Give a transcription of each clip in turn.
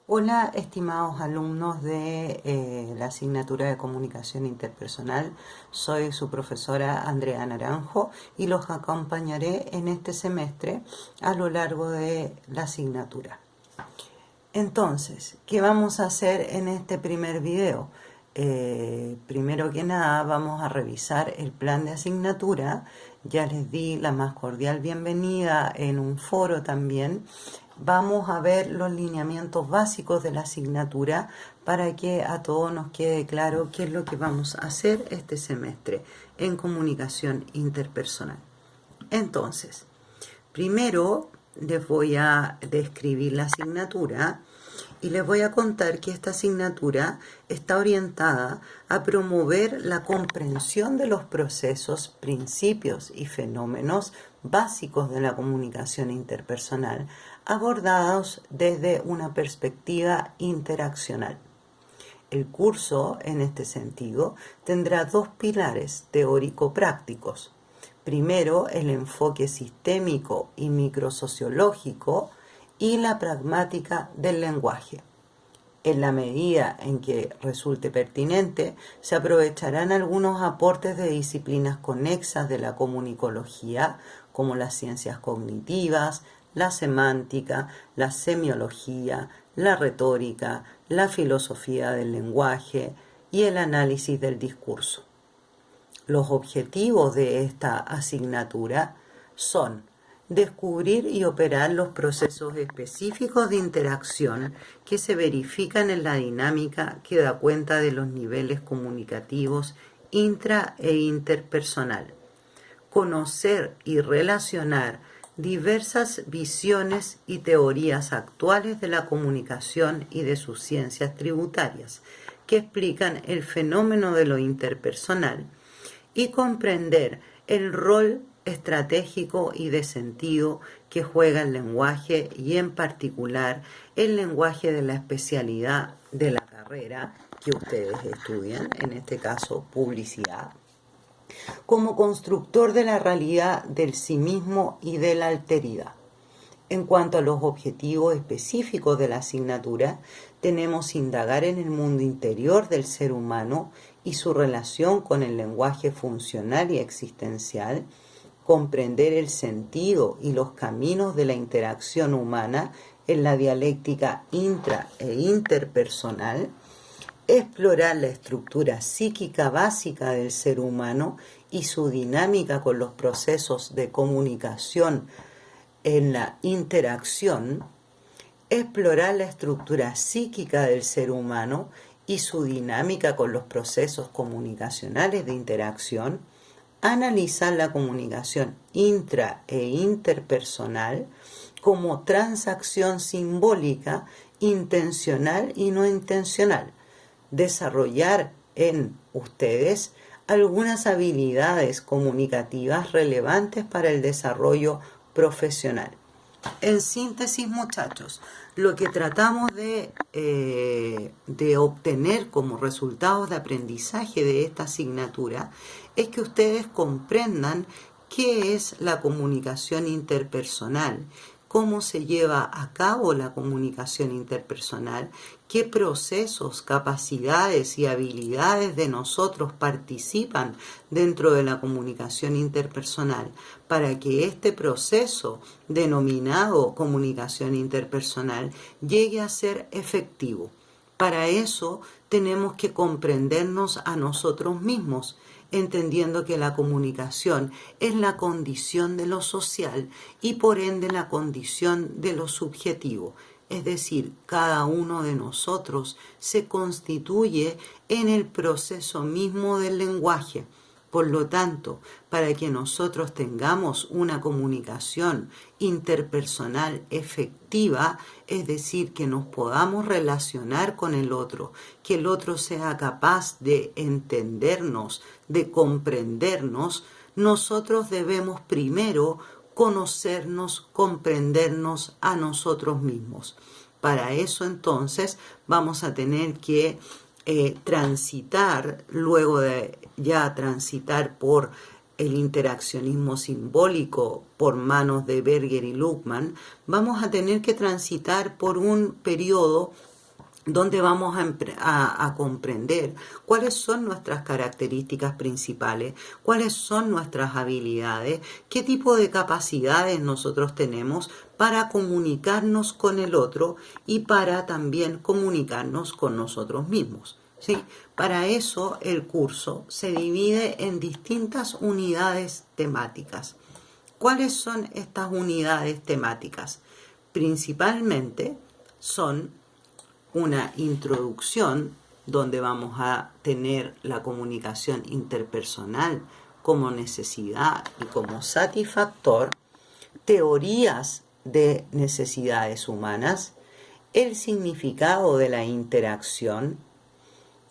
Hola, estimados alumnos de la asignatura de Comunicación Interpersonal. Soy su profesora Andrea Naranjo y los acompañaré en este semestre a lo largo de la asignatura. Entonces, ¿qué vamos a hacer en este primer video? Primero que nada vamos a revisar el plan de asignatura. Ya les di la más cordial bienvenida en un foro también. Vamos a ver los lineamientos básicos de la asignatura para que a todos nos quede claro qué es lo que vamos a hacer este semestre en comunicación interpersonal. Entonces, primero les voy a describir la asignatura y les voy a contar que esta asignatura está orientada a promover la comprensión de los procesos, principios y fenómenos básicos de la comunicación interpersonal, abordados desde una perspectiva interaccional. El curso, en este sentido, tendrá dos pilares teórico-prácticos. Primero, el enfoque sistémico y microsociológico y la pragmática del lenguaje. En la medida en que resulte pertinente, se aprovecharán algunos aportes de disciplinas conexas de la comunicología, como las ciencias cognitivas, la semántica, la semiología, la retórica, la filosofía del lenguaje y el análisis del discurso. Los objetivos de esta asignatura son descubrir y operar los procesos específicos de interacción que se verifican en la dinámica que da cuenta de los niveles comunicativos intra e interpersonal. Conocer y relacionar diversas visiones y teorías actuales de la comunicación y de sus ciencias tributarias que explican el fenómeno de lo interpersonal y comprender el rol estratégico y de sentido que juega el lenguaje y en particular el lenguaje de la especialidad de la carrera que ustedes estudian, en este caso publicidad, como constructor de la realidad del sí mismo y de la alteridad. En cuanto a los objetivos específicos de la asignatura, tenemos indagar en el mundo interior del ser humano y su relación con el lenguaje funcional y existencial, comprender el sentido y los caminos de la interacción humana en la dialéctica intra e interpersonal, explorar la estructura psíquica básica del ser humano y su dinámica con los procesos de comunicación en la interacción, explorar la estructura psíquica del ser humano y su dinámica con los procesos comunicacionales de interacción, analizar la comunicación intra e interpersonal como transacción simbólica, intencional y no intencional, desarrollar en ustedes algunas habilidades comunicativas relevantes para el desarrollo profesional. En síntesis, muchachos, lo que tratamos de obtener como resultados de aprendizaje de esta asignatura es que ustedes comprendan qué es la comunicación interpersonal, cómo se lleva a cabo la comunicación interpersonal, qué procesos, capacidades y habilidades de nosotros participan dentro de la comunicación interpersonal para que este proceso denominado comunicación interpersonal llegue a ser efectivo. Para eso tenemos que comprendernos a nosotros mismos, entendiendo que la comunicación es la condición de lo social y por ende la condición de lo subjetivo. Es decir, cada uno de nosotros se constituye en el proceso mismo del lenguaje. Por lo tanto, para que nosotros tengamos una comunicación interpersonal efectiva, es decir, que nos podamos relacionar con el otro, que el otro sea capaz de entendernos, de comprendernos, nosotros debemos primero conocernos, comprendernos a nosotros mismos. Para eso entonces vamos a tener que transitar, luego de ya transitar por el interaccionismo simbólico por manos de Berger y Luhmann, vamos a tener que transitar por un periodo donde vamos a comprender cuáles son nuestras características principales, cuáles son nuestras habilidades, qué tipo de capacidades nosotros tenemos para comunicarnos con el otro y para también comunicarnos con nosotros mismos. ¿Sí? Para eso el curso se divide en distintas unidades temáticas. ¿Cuáles son estas unidades temáticas? Principalmente son una introducción donde vamos a tener la comunicación interpersonal como necesidad y como satisfactor, teorías de necesidades humanas, el significado de la interacción,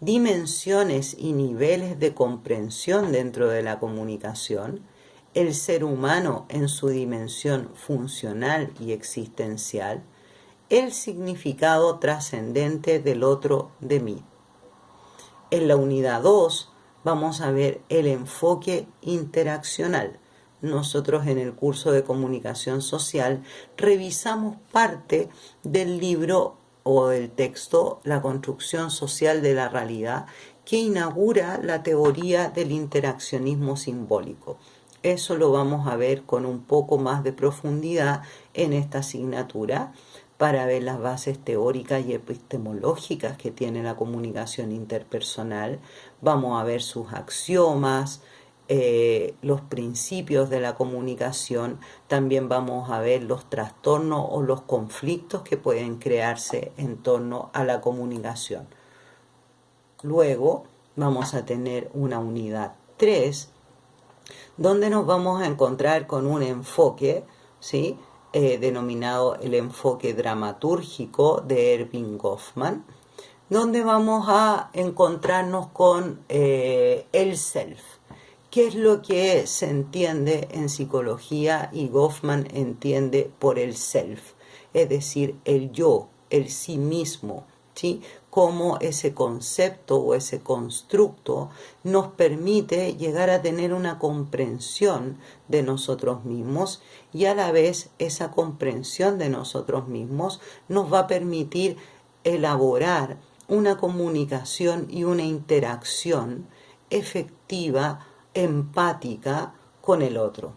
dimensiones y niveles de comprensión dentro de la comunicación, el ser humano en su dimensión funcional y existencial, el significado trascendente del otro de mí. En la unidad 2 vamos a ver el enfoque interaccional. Nosotros en el curso de comunicación social revisamos parte del libro o del texto La construcción social de la realidad, que inaugura la teoría del interaccionismo simbólico. Eso lo vamos a ver con un poco más de profundidad en esta asignatura, para ver las bases teóricas y epistemológicas que tiene la comunicación interpersonal. Vamos a ver sus axiomas, los principios de la comunicación. También vamos a ver los trastornos o los conflictos que pueden crearse en torno a la comunicación. Luego vamos a tener una unidad 3, donde nos vamos a encontrar con un enfoque, ¿sí?, denominado el enfoque dramatúrgico de Erving Goffman, donde vamos a encontrarnos con el self. ¿Qué es lo que se entiende en psicología y Goffman entiende por el self? Es decir, el yo, el sí mismo, ¿sí? Cómo ese concepto o ese constructo nos permite llegar a tener una comprensión de nosotros mismos, y a la vez esa comprensión de nosotros mismos nos va a permitir elaborar una comunicación y una interacción efectiva, empática con el otro,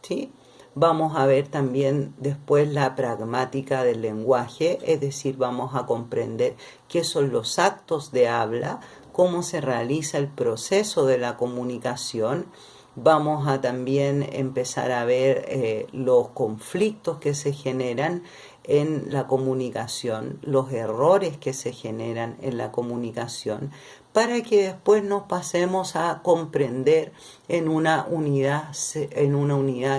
¿sí? Vamos a ver también después la pragmática del lenguaje, es decir, vamos a comprender qué son los actos de habla, cómo se realiza el proceso de la comunicación. Vamos a también empezar a ver los conflictos que se generan en la comunicación, los errores que se generan en la comunicación, para que después nos pasemos a comprender en una unidad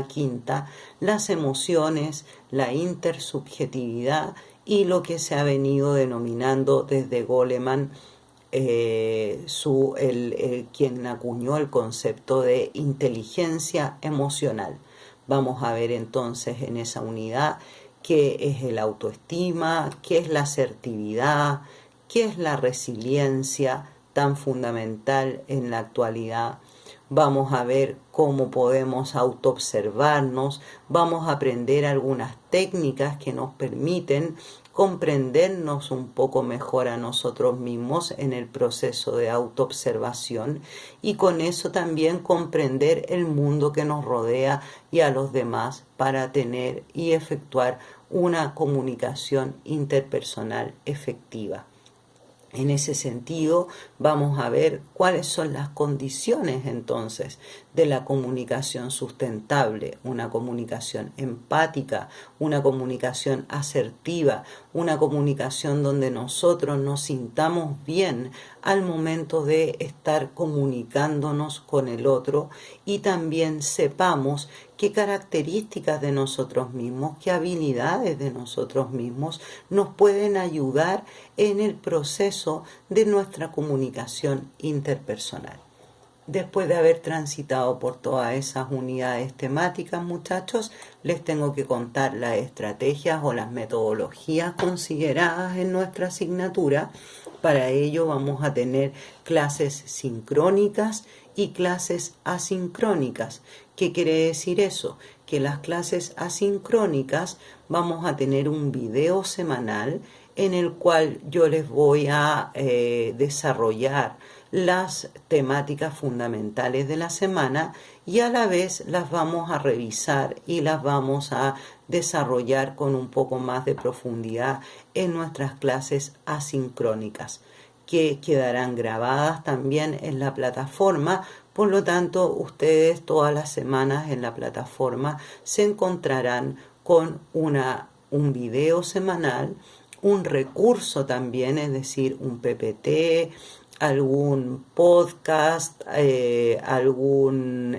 quinta las emociones, la intersubjetividad y lo que se ha venido denominando desde Goleman, quien acuñó el concepto de inteligencia emocional. Vamos a ver entonces en esa unidad qué es el autoestima, qué es la asertividad, qué es la resiliencia, tan fundamental en la actualidad. Vamos a ver cómo podemos autoobservarnos, vamos a aprender algunas técnicas que nos permiten comprendernos un poco mejor a nosotros mismos en el proceso de autoobservación, y con eso también comprender el mundo que nos rodea y a los demás, para tener y efectuar una comunicación interpersonal efectiva. En ese sentido, vamos a ver cuáles son las condiciones entonces de la comunicación sustentable, una comunicación empática, una comunicación asertiva, una comunicación donde nosotros nos sintamos bien al momento de estar comunicándonos con el otro, y también sepamos qué características de nosotros mismos, qué habilidades de nosotros mismos nos pueden ayudar en el proceso de nuestra comunicación interpersonal. Después de haber transitado por todas esas unidades temáticas, muchachos, les tengo que contar las estrategias o las metodologías consideradas en nuestra asignatura. Para ello vamos a tener clases sincrónicas y clases asincrónicas. ¿Qué quiere decir eso? Que las clases asincrónicas vamos a tener un video semanal en el cual yo les voy a desarrollar las temáticas fundamentales de la semana y a la vez las vamos a revisar y las vamos a desarrollar con un poco más de profundidad en nuestras clases asincrónicas, que quedarán grabadas también en la plataforma. Por lo tanto, ustedes todas las semanas en la plataforma se encontrarán con un video semanal, un recurso también, es decir, un PPT, algún podcast, algún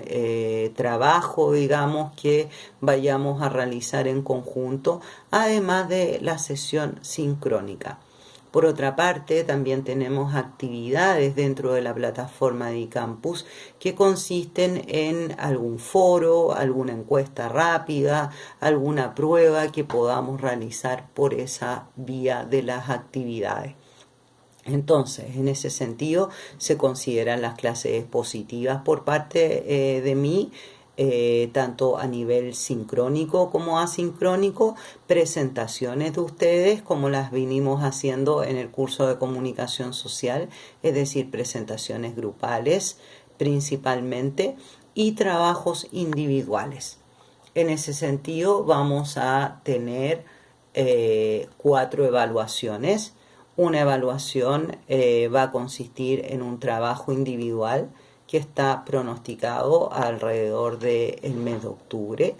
trabajo, digamos, que vayamos a realizar en conjunto, además de la sesión sincrónica. Por otra parte, también tenemos actividades dentro de la plataforma de eCampus que consisten en algún foro, alguna encuesta rápida, alguna prueba que podamos realizar por esa vía de las actividades. Entonces, en ese sentido, se consideran las clases positivas por parte de mí, tanto a nivel sincrónico como asincrónico, presentaciones de ustedes como las vinimos haciendo en el curso de comunicación social, es decir, presentaciones grupales principalmente y trabajos individuales. En ese sentido, vamos a tener 4 evaluaciones. Una evaluación va a consistir en un trabajo individual que está pronosticado alrededor del mes de octubre.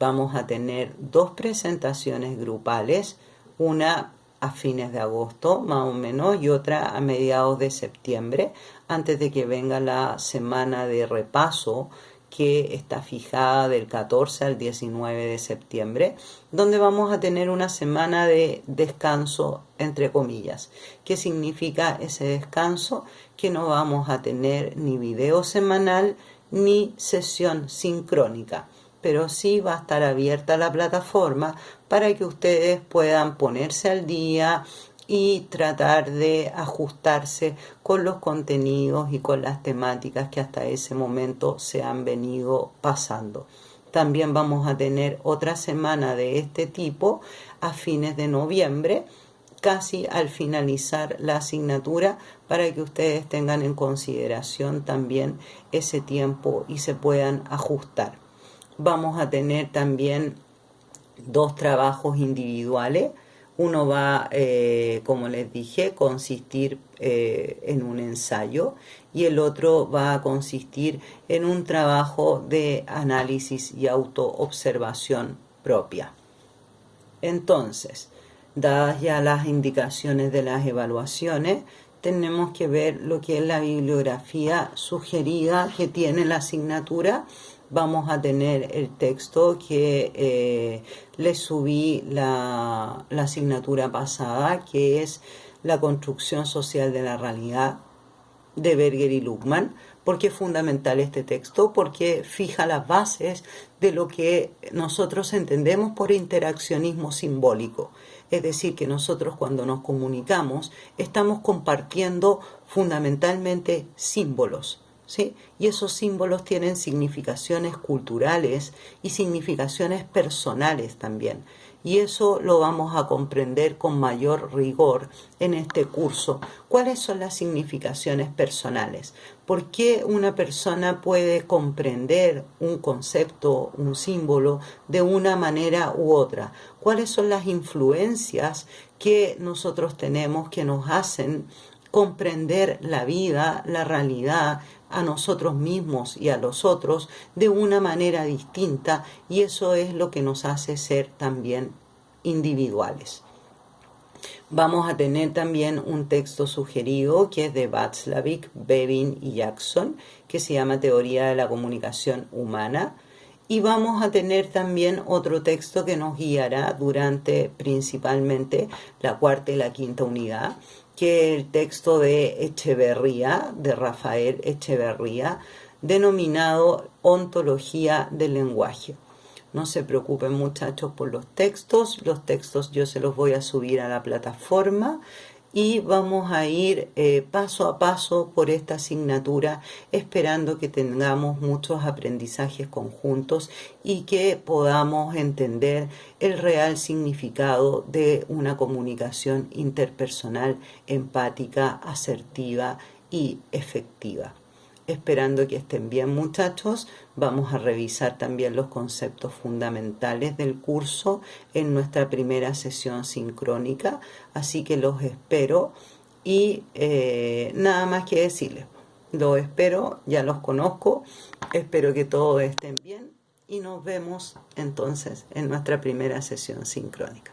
Vamos a tener 2 presentaciones grupales, una a fines de agosto más o menos y otra a mediados de septiembre, antes de que venga la semana de repaso que está fijada del 14 al 19 de septiembre, donde vamos a tener una semana de descanso, entre comillas. ¿Qué significa ese descanso? Que no vamos a tener ni video semanal ni sesión sincrónica, pero sí va a estar abierta la plataforma para que ustedes puedan ponerse al día y tratar de ajustarse con los contenidos y con las temáticas que hasta ese momento se han venido pasando. También vamos a tener otra semana de este tipo a fines de noviembre, casi al finalizar la asignatura, para que ustedes tengan en consideración también ese tiempo y se puedan ajustar. Vamos a tener también 2 trabajos individuales. Uno va, como les dije, consistir en un ensayo y el otro va a consistir en un trabajo de análisis y autoobservación propia. Entonces, dadas ya las indicaciones de las evaluaciones, tenemos que ver lo que es la bibliografía sugerida que tiene la asignatura. Vamos a tener el texto que les subí la asignatura pasada, que es La construcción social de la realidad, de Berger y Luhmann. ¿Por qué es fundamental este texto? Porque fija las bases de lo que nosotros entendemos por interaccionismo simbólico. Es decir, que nosotros cuando nos comunicamos estamos compartiendo fundamentalmente símbolos, ¿sí? Y esos símbolos tienen significaciones culturales y significaciones personales también. Y eso lo vamos a comprender con mayor rigor en este curso. ¿Cuáles son las significaciones personales? ¿Por qué una persona puede comprender un concepto, un símbolo, de una manera u otra? ¿Cuáles son las influencias que nosotros tenemos que nos hacen comprender la vida, la realidad, a nosotros mismos y a los otros de una manera distinta? Y eso es lo que nos hace ser también individuales. Vamos a tener también un texto sugerido que es de Václavic, Bevin y Jackson, que se llama Teoría de la Comunicación Humana. Y vamos a tener también otro texto que nos guiará durante principalmente la 4ª y la 5ª unidad, que es el texto de Echeverría, de Rafael Echeverría, denominado Ontología del lenguaje. No se preocupen, muchachos, por los textos yo se los voy a subir a la plataforma y vamos a ir paso a paso por esta asignatura, esperando que tengamos muchos aprendizajes conjuntos y que podamos entender el real significado de una comunicación interpersonal empática, asertiva y efectiva. Esperando que estén bien, muchachos, vamos a revisar también los conceptos fundamentales del curso en nuestra primera sesión sincrónica, así que los espero y nada más que decirles, los espero, ya los conozco, espero que todos estén bien y nos vemos entonces en nuestra primera sesión sincrónica.